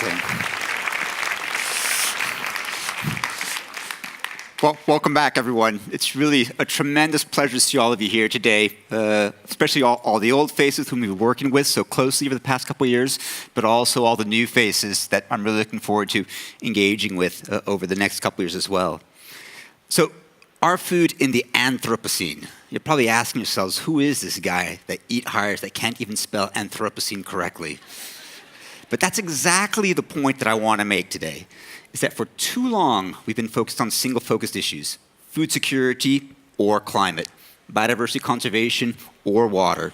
Excellent. Well, welcome back, everyone. It's really a tremendous pleasure to see all of you here today, especially all the old faces whom we've been working with so closely over the past couple of years, but also all the new faces that I'm really looking forward to engaging with over the next couple of years as well. So, our food in the Anthropocene. You're probably asking yourselves, who is this guy that eat hires that can't even spell Anthropocene correctly? But that's exactly the point that I want to make today, is that for too long, we've been focused on single-focused issues: food security or climate, biodiversity conservation or water,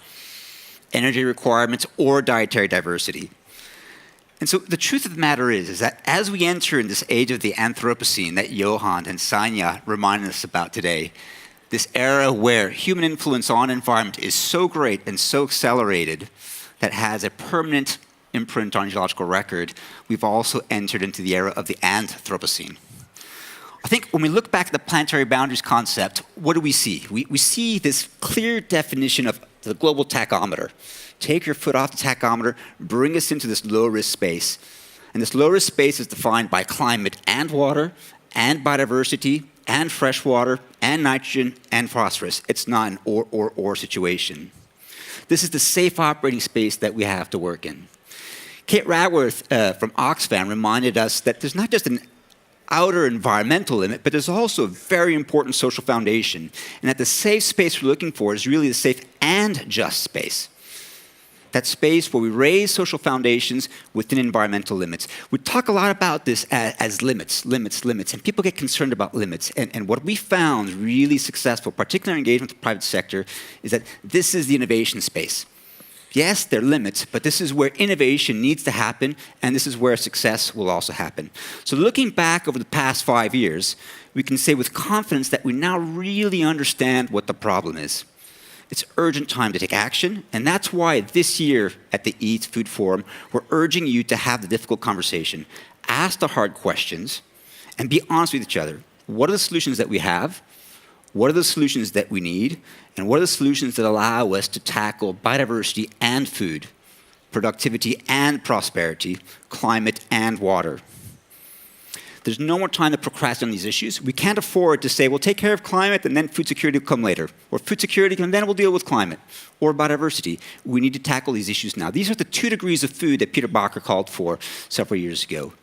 energy requirements or dietary diversity. And so the truth of the matter is that as we enter in this age of the Anthropocene that Johan and Sanja reminded us about today, this era where human influence on environment is so great and so accelerated that has a permanent imprint on geological record, we've also entered into the era of the Anthropocene. I think when we look back at the planetary boundaries concept, what do we see? We see this clear definition of the global tachometer. Take your foot off the tachometer, bring us into this low-risk space. And this low-risk space is defined by climate and water, and biodiversity, and fresh water, and nitrogen, and phosphorus. It's not an or situation. This is the safe operating space that we have to work in. Kate Radworth from Oxfam reminded us that there's not just an outer environmental limit, but there's also a very important social foundation, and that the safe space we're looking for is really the safe and just space. That space where we raise social foundations within environmental limits. We talk a lot about this as limits, and people get concerned about limits. And what we found really successful, particularly in engagement with the private sector, is that this is the innovation space. Yes, there are limits, but this is where innovation needs to happen, and this is where success will also happen. So looking back over the past 5 years, we can say with confidence that we now really understand what the problem is. It's urgent time to take action, and that's why this year at the Eat Food Forum, we're urging you to have the difficult conversation, ask the hard questions, and be honest with each other. What are the solutions that we have? What are the solutions that we need? And what are the solutions that allow us to tackle biodiversity and food, productivity and prosperity, climate and water? There's no more time to procrastinate on these issues. We can't afford to say, we'll take care of climate and then food security will come later. Or food security and then we'll deal with climate. Or biodiversity. We need to tackle these issues now. These are the 2 degrees of food that Peter Bacher called for several years ago.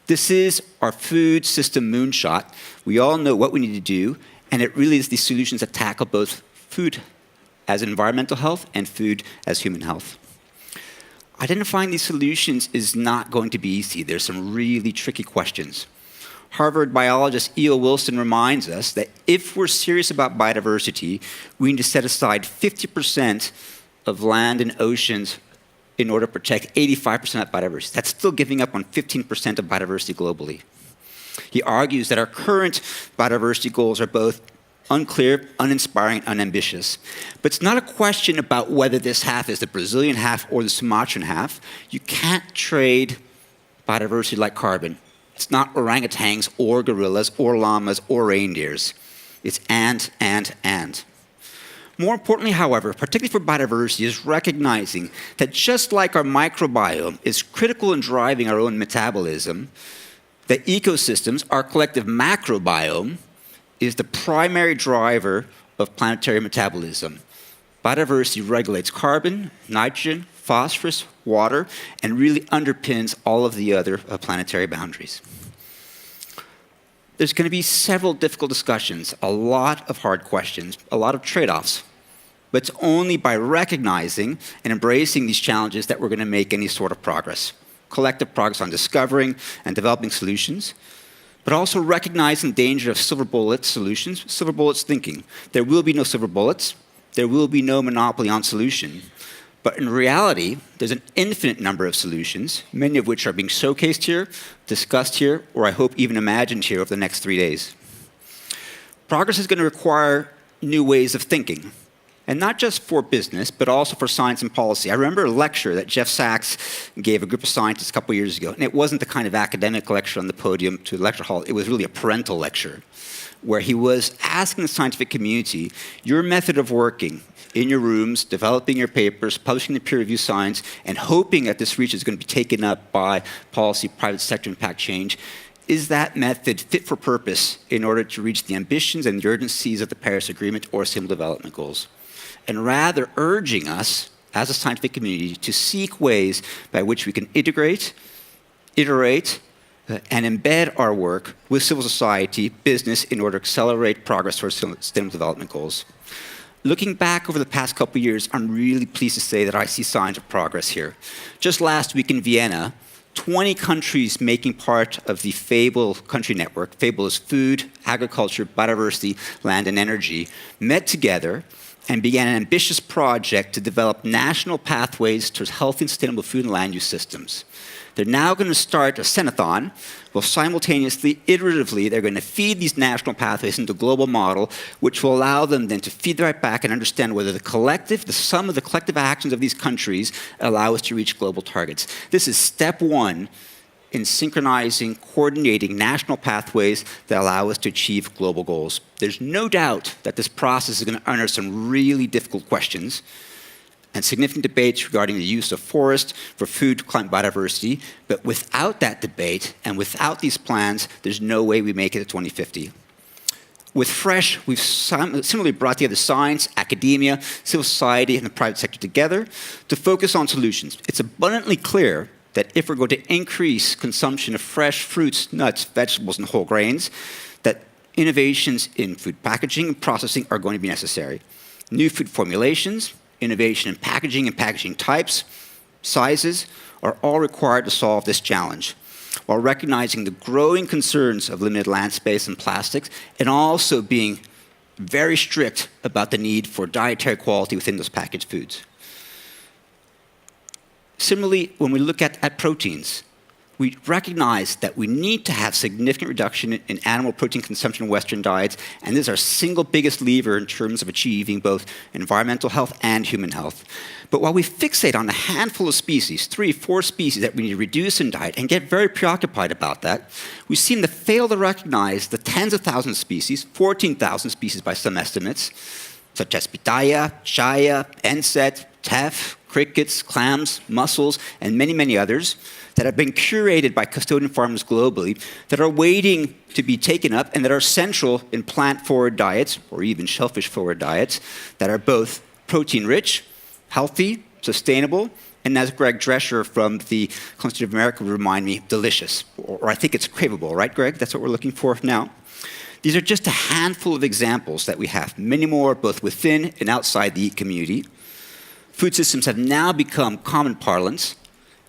This is our food system moonshot. We all know what we need to do, and it really is these solutions that tackle both food as environmental health and food as human health. Identifying these solutions is not going to be easy. There's some really tricky questions. Harvard biologist E.O. Wilson reminds us that if we're serious about biodiversity, we need to set aside 50% of land and oceans in order to protect 85% of biodiversity. That's still giving up on 15% of biodiversity globally. He argues that our current biodiversity goals are both unclear, uninspiring, and unambitious. But it's not a question about whether this half is the Brazilian half or the Sumatran half. You can't trade biodiversity like carbon. It's not orangutans or gorillas or llamas or reindeers. It's and. More importantly, however, particularly for biodiversity, is recognizing that just like our microbiome is critical in driving our own metabolism, that ecosystems, our collective macrobiome, is the primary driver of planetary metabolism. Biodiversity regulates carbon, nitrogen, phosphorus, water, and really underpins all of the other planetary boundaries. There's going to be several difficult discussions, a lot of hard questions, a lot of trade-offs. But it's only by recognizing and embracing these challenges that we're going to make any sort of progress. Collective progress on discovering and developing solutions, but also recognizing the danger of silver bullet solutions, silver bullets thinking. There will be no silver bullets. There will be no monopoly on solution. But in reality, there's an infinite number of solutions, many of which are being showcased here, discussed here, or I hope even imagined here over the next 3 days. Progress is going to require new ways of thinking. And not just for business, but also for science and policy. I remember a lecture that Jeff Sachs gave a group of scientists a couple of years ago, and it wasn't the kind of academic lecture on the podium to the lecture hall. It was really a parental lecture, where he was asking the scientific community, your method of working, in your rooms, developing your papers, publishing the peer-reviewed science, and hoping that this research is going to be taken up by policy, private sector impact change, is that method fit for purpose in order to reach the ambitions and the urgencies of the Paris Agreement or Sustainable Development Goals? And rather urging us, as a scientific community, to seek ways by which we can integrate, iterate, and embed our work with civil society, business, in order to accelerate progress towards Sustainable Development Goals. Looking back over the past couple of years, I'm really pleased to say that I see signs of progress here. Just last week in Vienna, 20 countries making part of the FABLE country network, FABLE is food, agriculture, biodiversity, land, and energy, met together and began an ambitious project to develop national pathways towards healthy and sustainable food and land use systems. They're now going to start a Senathon, while simultaneously, iteratively, they're going to feed these national pathways into a global model, which will allow them then to feed right back and understand whether the sum of the collective actions of these countries allow us to reach global targets. This is step one in synchronizing, coordinating national pathways that allow us to achieve global goals. There's no doubt that this process is going to unearth some really difficult questions and significant debates regarding the use of forest for food, climate, biodiversity. But without that debate and without these plans, there's no way we make it to 2050. With FRESH, we've similarly brought together science, academia, civil society, and the private sector together to focus on solutions. It's abundantly clear that if we're going to increase consumption of fresh fruits, nuts, vegetables, and whole grains, that innovations in food packaging and processing are going to be necessary. New food formulations, innovation in packaging and packaging types, sizes, are all required to solve this challenge, while recognizing the growing concerns of limited land space and plastics, and also being very strict about the need for dietary quality within those packaged foods. Similarly, when we look at proteins, we recognize that we need to have significant reduction in animal protein consumption in Western diets, and this is our single biggest lever in terms of achieving both environmental health and human health. But while we fixate on a handful of species, 3, 4 species that we need to reduce in diet and get very preoccupied about that, we seem to fail to recognize the tens of thousands of species, 14,000 species by some estimates, such as pitaya, shaya, enset, teff, crickets, clams, mussels, and many, many others that have been curated by custodian farmers globally that are waiting to be taken up and that are central in plant-forward diets, or even shellfish-forward diets, that are both protein-rich, healthy, sustainable, and as Greg Drescher from the Constitute of America would remind me, delicious. Or I think it's craveable, right, Greg? That's what we're looking for now. These are just a handful of examples that we have, many more both within and outside the EAT community. Food systems have now become common parlance,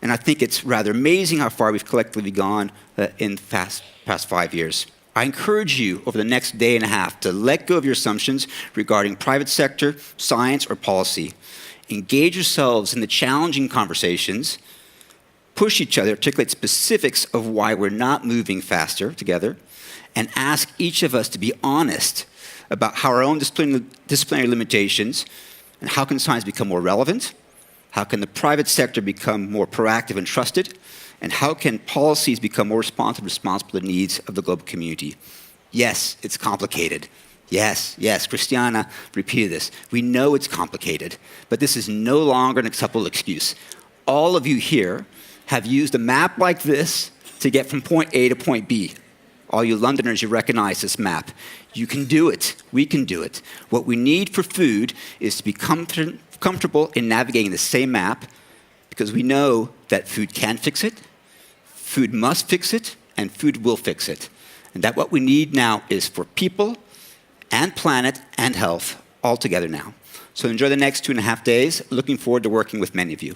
and I think it's rather amazing how far we've collectively gone in the past 5 years. I encourage you over the next day and a half to let go of your assumptions regarding private sector, science, or policy. Engage yourselves in the challenging conversations, push each other, articulate specifics of why we're not moving faster together, and ask each of us to be honest about how our own disciplinary limitations and how can science become more relevant, how can the private sector become more proactive and trusted, and how can policies become more responsive to the needs of the global community. Yes, it's complicated. Yes, Christiana repeated this. We know it's complicated, but this is no longer an acceptable excuse. All of you here have used a map like this to get from point A to point B. All you Londoners, you recognize this map. You can do it. We can do it. What we need for food is to be comfortable in navigating the same map, because we know that food can fix it, food must fix it, and food will fix it. And that what we need now is for people and planet and health all together now. So enjoy the next 2.5 days. Looking forward to working with many of you.